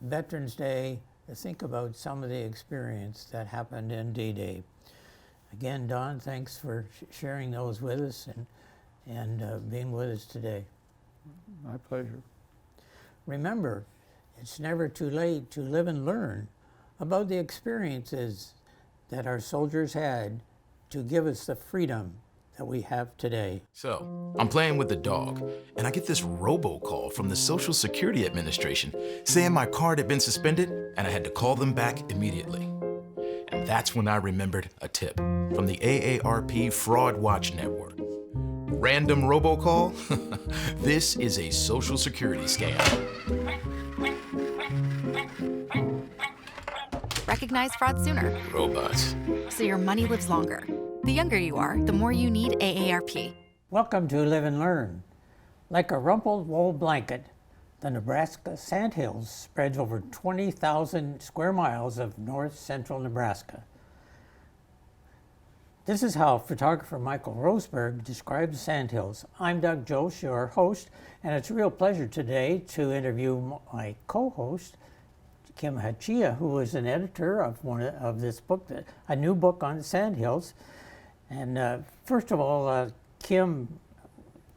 Veterans Day, think about some of the experience that happened in D-Day. Again, Don, thanks for sharing those with us and being with us today. My pleasure. Remember, it's never too late to live and learn about the experiences that our soldiers had to give us the freedom that we have today. So, I'm playing with the dog, and I get this robocall from the Social Security Administration saying my card had been suspended and I had to call them back immediately. And that's when I remembered a tip from the AARP Fraud Watch Network. Random robocall? This is a Social Security scam. Recognize fraud sooner, Robots. so your money lives longer. The younger you are, the more you need AARP. Welcome to Live and Learn. Like a rumpled wool blanket, the Nebraska Sandhills spreads over 20,000 square miles of north-central Nebraska. This is how photographer Michael Roseberg describes the Sandhills. I'm Doug Jost, your host, and it's a real pleasure today to interview my co-host, Kim Hachiya, who is an editor of this book, a new book on the Sandhills. And first of all, Kim,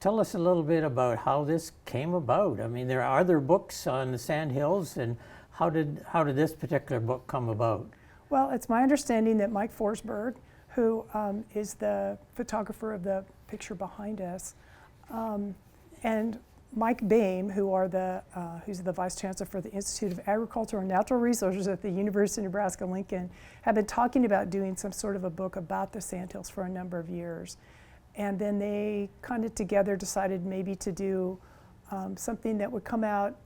tell us a little bit about how this came about. I mean, there are other books on the Sandhills, and how did this particular book come about? Well, it's my understanding that Mike Forsberg, who is the photographer of the picture behind us, and Mike Boehm, who's the Vice Chancellor for the Institute of Agriculture and Natural Resources at the University of Nebraska-Lincoln, have been talking about doing some sort of a book about the Sandhills for a number of years. And then they kind of together decided maybe to do something that would come out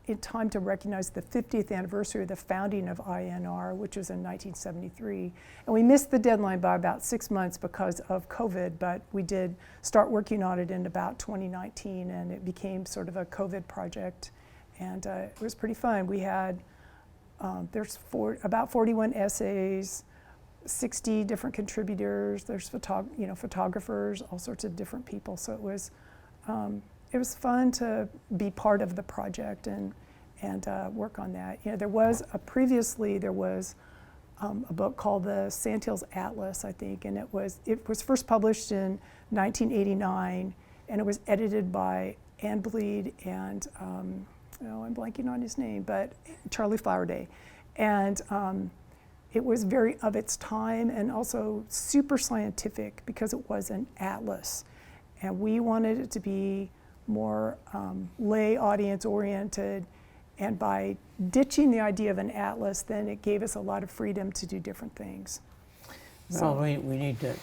in time to recognize the 50th anniversary of the founding of INR, which was in 1973. And we missed the deadline by about 6 months because of COVID, but we did start working on it in about 2019, and it became sort of a COVID project. And it was pretty fun. We had, there's about 41 essays, 60 different contributors, there's photographers, all sorts of different people. So it was fun to be part of the project and work on that. You know, there was a book called the Sandhills Atlas, I think, and it was first published in 1989, and it was edited by Ann Bleed and I'm blanking on his name, but Charlie Flowerday, and it was very of its time and also super scientific because it was an atlas, and we wanted it to be more lay audience oriented, and by ditching the idea of an atlas, then it gave us a lot of freedom to do different things. Well, we need to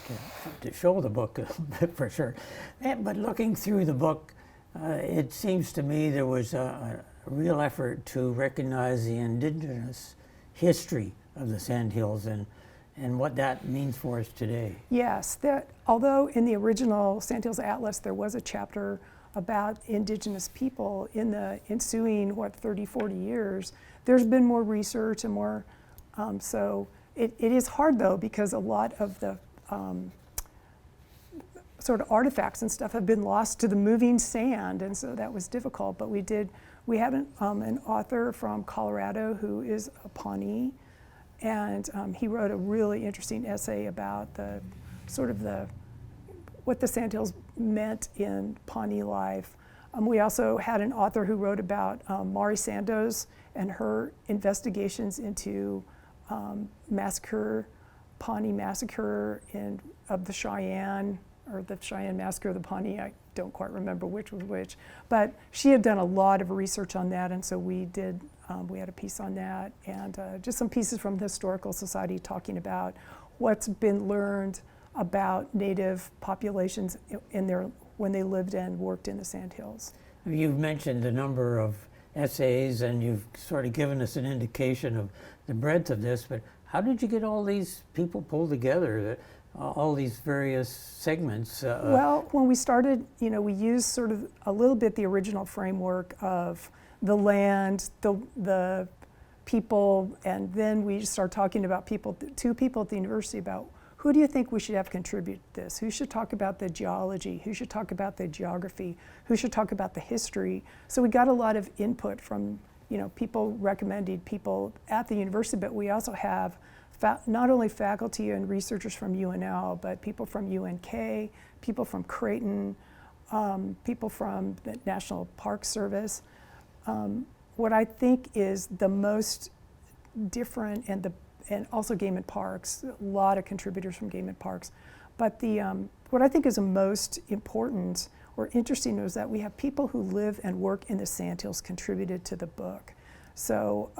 show the book a little bit for sure. But looking through the book, it seems to me there was a real effort to recognize the indigenous history of the Sandhills and what that means for us today. Yes, although in the original Sandhills Atlas there was a chapter about indigenous people, in the ensuing 30, 40 years, there's been more research and more, so it is hard though, because a lot of the sort of artifacts and stuff have been lost to the moving sand, and so that was difficult. But we have an author from Colorado who is a Pawnee, and he wrote a really interesting essay about what the Sandhills meant in Pawnee life. We also had an author who wrote about Mari Sandoz and her investigations into Pawnee massacre of the Cheyenne, or the Cheyenne massacre of the Pawnee. I don't quite remember which was which. But she had done a lot of research on that, and so we did, we had a piece on that, and just some pieces from the Historical Society talking about what's been learned about Native populations in their, when they lived and worked in the Sandhills. You've mentioned a number of essays, and you've sort of given us an indication of the breadth of this, but how did you get all these people pulled together, all these various segments? Well, when we started, you know, we used sort of a little bit the original framework of the land, the people, and then we start talking about people, two people at the university, about who do you think we should have contribute this? Who should talk about the geology? Who should talk about the geography? Who should talk about the history? So we got a lot of input from, you know, people recommending people at the university, but we also have not only faculty and researchers from UNL, but people from UNK, people from Creighton, people from the National Park Service. What I think is the most different, and also Game and Parks, a lot of contributors from Game and Parks, but what I think is the most important or interesting is that we have people who live and work in the Sandhills contributed to the book. So,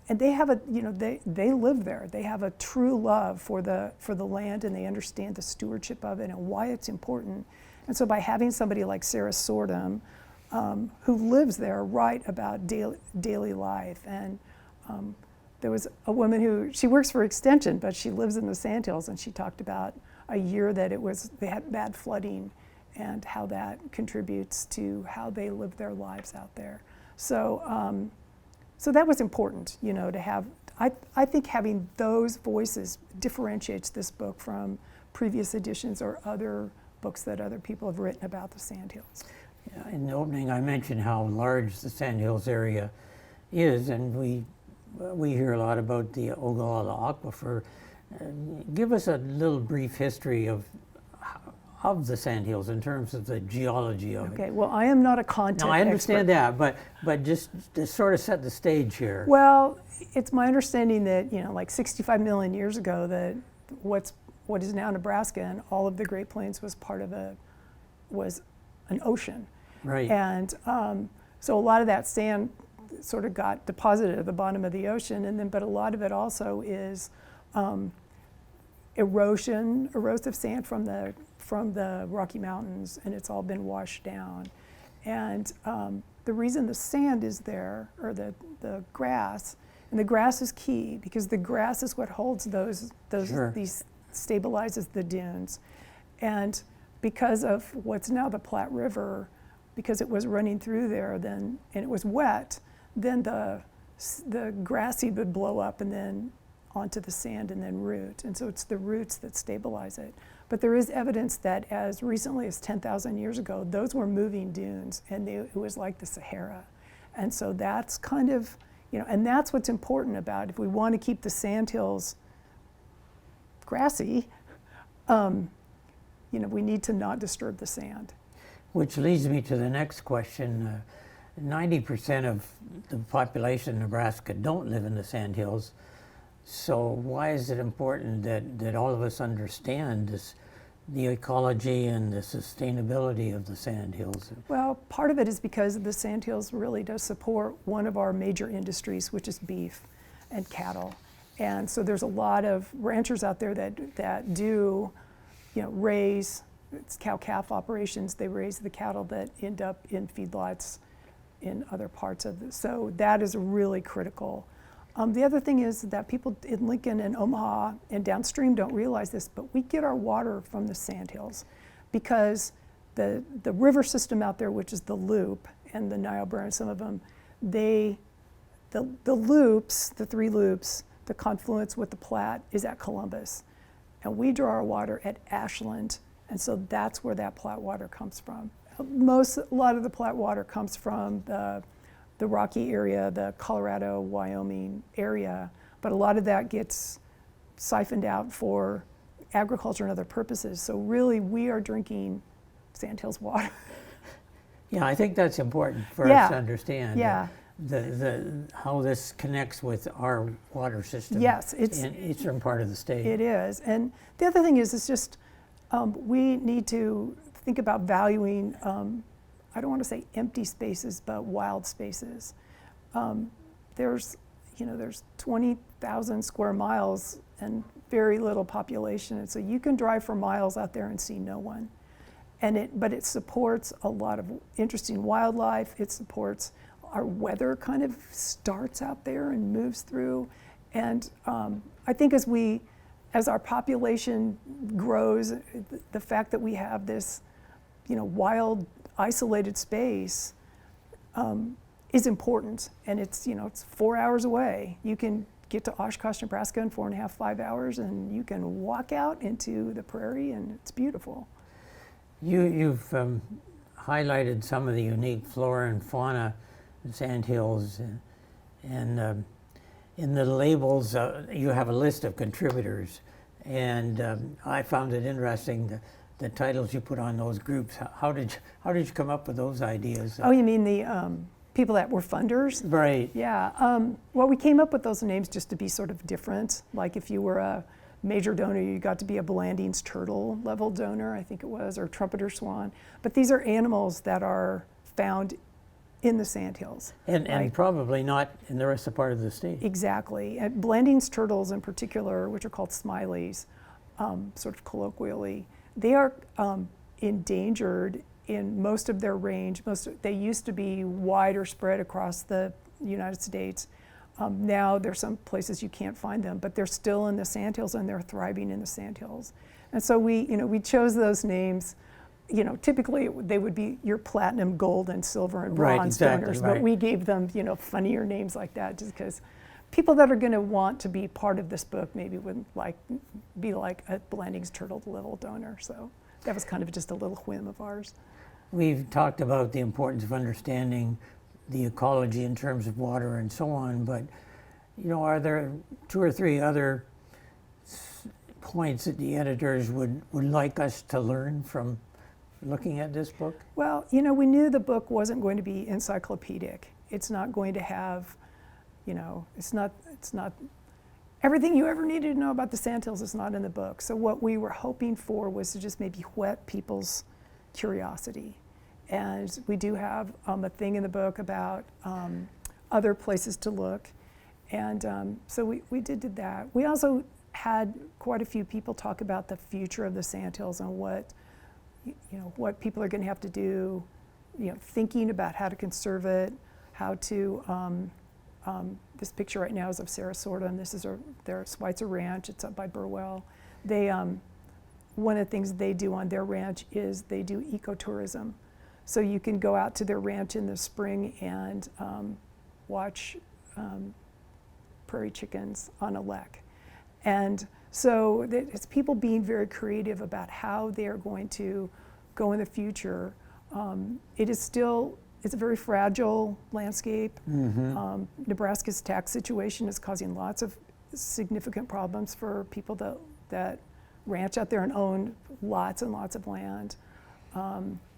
and they have a, you know, they live there. They have a true love for the land, and they understand the stewardship of it and why it's important. And so by having somebody like Sarah Sordum, who lives there, write about daily life. And there was a woman who, she works for Extension, but she lives in the Sandhills, and she talked about a year that they had bad flooding and how that contributes to how they live their lives out there. So, so that was important, you know, to have. I think having those voices differentiates this book from previous editions or other books that other people have written about the Sandhills. Yeah, in the opening, I mentioned how large the Sandhills area is, and we hear a lot about the Ogallala Aquifer. Give us a little brief history of the Sandhills in terms of the geology of it. Okay, well, I am not a content expert. No, I understand that, but just to sort of set the stage here. Well, it's my understanding that, you know, like 65 million years ago, that what is now Nebraska and all of the Great Plains was was an ocean. Right. And so a lot of that sand sort of got deposited at the bottom of the ocean, and then, but a lot of it also is erosive sand from the Rocky Mountains, and it's all been washed down. And the reason the sand is there, or the grass, and the grass is key because the grass is what holds these stabilizes the dunes. And because of what's now the Platte River, because it was running through there then, and it was wet, then the grass seed would blow up and then onto the sand and then root. And so it's the roots that stabilize it. But there is evidence that as recently as 10,000 years ago, those were moving dunes, and it was like the Sahara. And so that's kind of, you know, and that's what's important about, if we want to keep the Sandhills grassy, you know, we need to not disturb the sand. Which leads me to the next question. 90% of the population in Nebraska don't live in the Sandhills. So why is it important that all of us understand the ecology and the sustainability of the Sandhills? Well, part of it is because the Sandhills really does support one of our major industries, which is beef and cattle. And so there's a lot of ranchers out there that do, you know, raise, it's cow-calf operations. They raise the cattle that end up in feedlots in other parts of it. So that is really critical. The other thing is that people in Lincoln and Omaha and downstream don't realize this, but we get our water from the Sandhills because the river system out there, which is the Loop and the Niobrara and some of them, the loops, the three loops, the confluence with the Platte is at Columbus. And we draw our water at Ashland, and so that's where that Platte water comes from. A lot of the Platte water comes from the Rocky area, the Colorado, Wyoming area, but a lot of that gets siphoned out for agriculture and other purposes. So really, we are drinking Sandhills water. Yeah, I think that's important for us to understand. Yeah. How this connects with our water system. Yes, in eastern part of the state. It is, and the other thing is, it's just we need to think about valuing, I don't want to say empty spaces, but wild spaces. There's 20,000 square miles and very little population, and so you can drive for miles out there and see no one. But it supports a lot of interesting wildlife. It supports our weather, kind of starts out there and moves through. And I think as our population grows, the fact that we have this, wild, isolated space is important. And it's 4 hours away. You can get to Oshkosh, Nebraska in 4.5, 5 hours, and you can walk out into the prairie, and it's beautiful. You've highlighted some of the unique flora and fauna in Sandhills, and in the labels you have a list of contributors, and I found it interesting the titles you put on those groups. How did you come up with those ideas? Oh, you mean the people that were funders? Right. Yeah. Well, we came up with those names just to be sort of different. Like if you were a major donor, you got to be a Blanding's turtle level donor, I think it was, or trumpeter swan. But these are animals that are found in the Sandhills. And probably not in the rest of part of the state. Exactly. And Blanding's turtles in particular, which are called smileys, sort of colloquially, they are endangered in most of their range. They used to be wider spread across the United States. Now there's some places you can't find them, but they're still in the Sandhills and they're thriving in the Sandhills. And so we chose those names. Typically they would be your platinum, gold, and silver and bronze donors, but we gave them funnier names like that just because people that are going to want to be part of this book maybe would be like a Blanding's turtle level donor. So that was kind of just a little whim of ours. We've talked about the importance of understanding the ecology in terms of water and so on, but are there 2 or 3 other points that the editors would like us to learn from looking at this book? Well, we knew the book wasn't going to be encyclopedic. It's not going to have, it's not everything you ever needed to know about the Sandhills is not in the book. So what we were hoping for was to just maybe whet people's curiosity. And we do have a thing in the book about other places to look. And so we did that. We also had quite a few people talk about the future of the Sandhills and what people are going to have to do, thinking about how to conserve it, how to, this picture right now is of Sarasota, and this is their Schweitzer Ranch. It's up by Burwell. They, one of the things they do on their ranch is they do ecotourism. So you can go out to their ranch in the spring and watch prairie chickens on a lek. And so it's people being very creative about how they are going to go in the future. It's a very fragile landscape. Mm-hmm. Nebraska's tax situation is causing lots of significant problems for people that ranch out there and own lots and lots of land.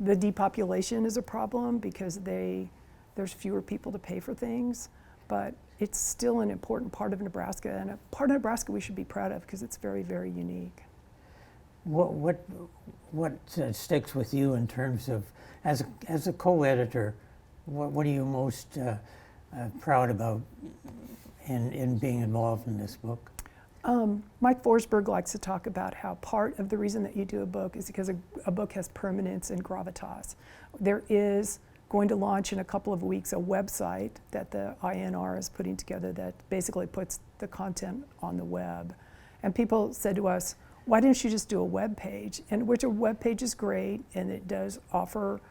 The depopulation is a problem because there's fewer people to pay for things, but it's still an important part of Nebraska, and a part of Nebraska we should be proud of because it's very, very unique. What sticks with you in terms of, as a co-editor, what are you most proud about in being involved in this book? Mike Forsberg likes to talk about how part of the reason that you do a book is because a book has permanence and gravitas. There is going to launch in a couple of weeks a website that the INR is putting together that basically puts the content on the web. And people said to us, why didn't you just do a web page? And which a web page is great, and it does offer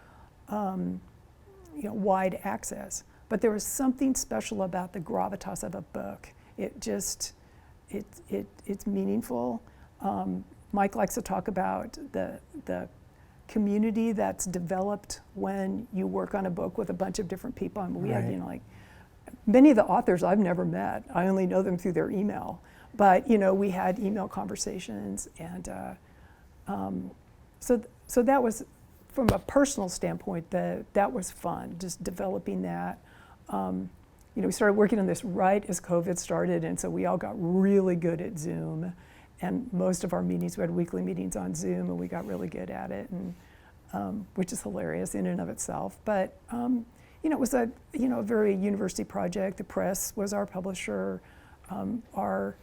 wide access. But there was something special about the gravitas of a book. It's meaningful. Mike likes to talk about the community that's developed when you work on a book with a bunch of different people. And we have, many of the authors I've never met. I only know them through their email. But we had email conversations, and so that was, from a personal standpoint, that was fun. Just developing that. We started working on this right as COVID started, and so we all got really good at Zoom. And most of our meetings, we had weekly meetings on Zoom, and we got really good at it. And which is hilarious in and of itself. But you know, it was a very university project. The press was our publisher. Our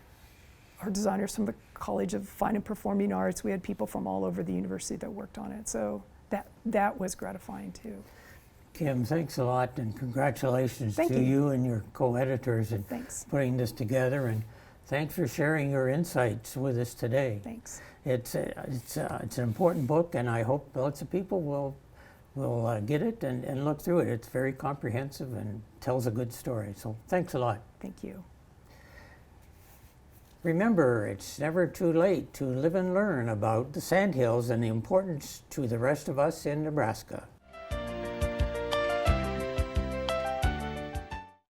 designers from the College of Fine and Performing Arts. We had people from all over the university that worked on it. So that was gratifying too. Kim, thanks a lot, and congratulations to you and your co-editors in putting this together, and thanks for sharing your insights with us today. Thanks. It's an important book, and I hope lots of people will get it and look through it. It's very comprehensive and tells a good story. So thanks a lot. Thank you. Remember, it's never too late to live and learn about the Sandhills and the importance to the rest of us in Nebraska.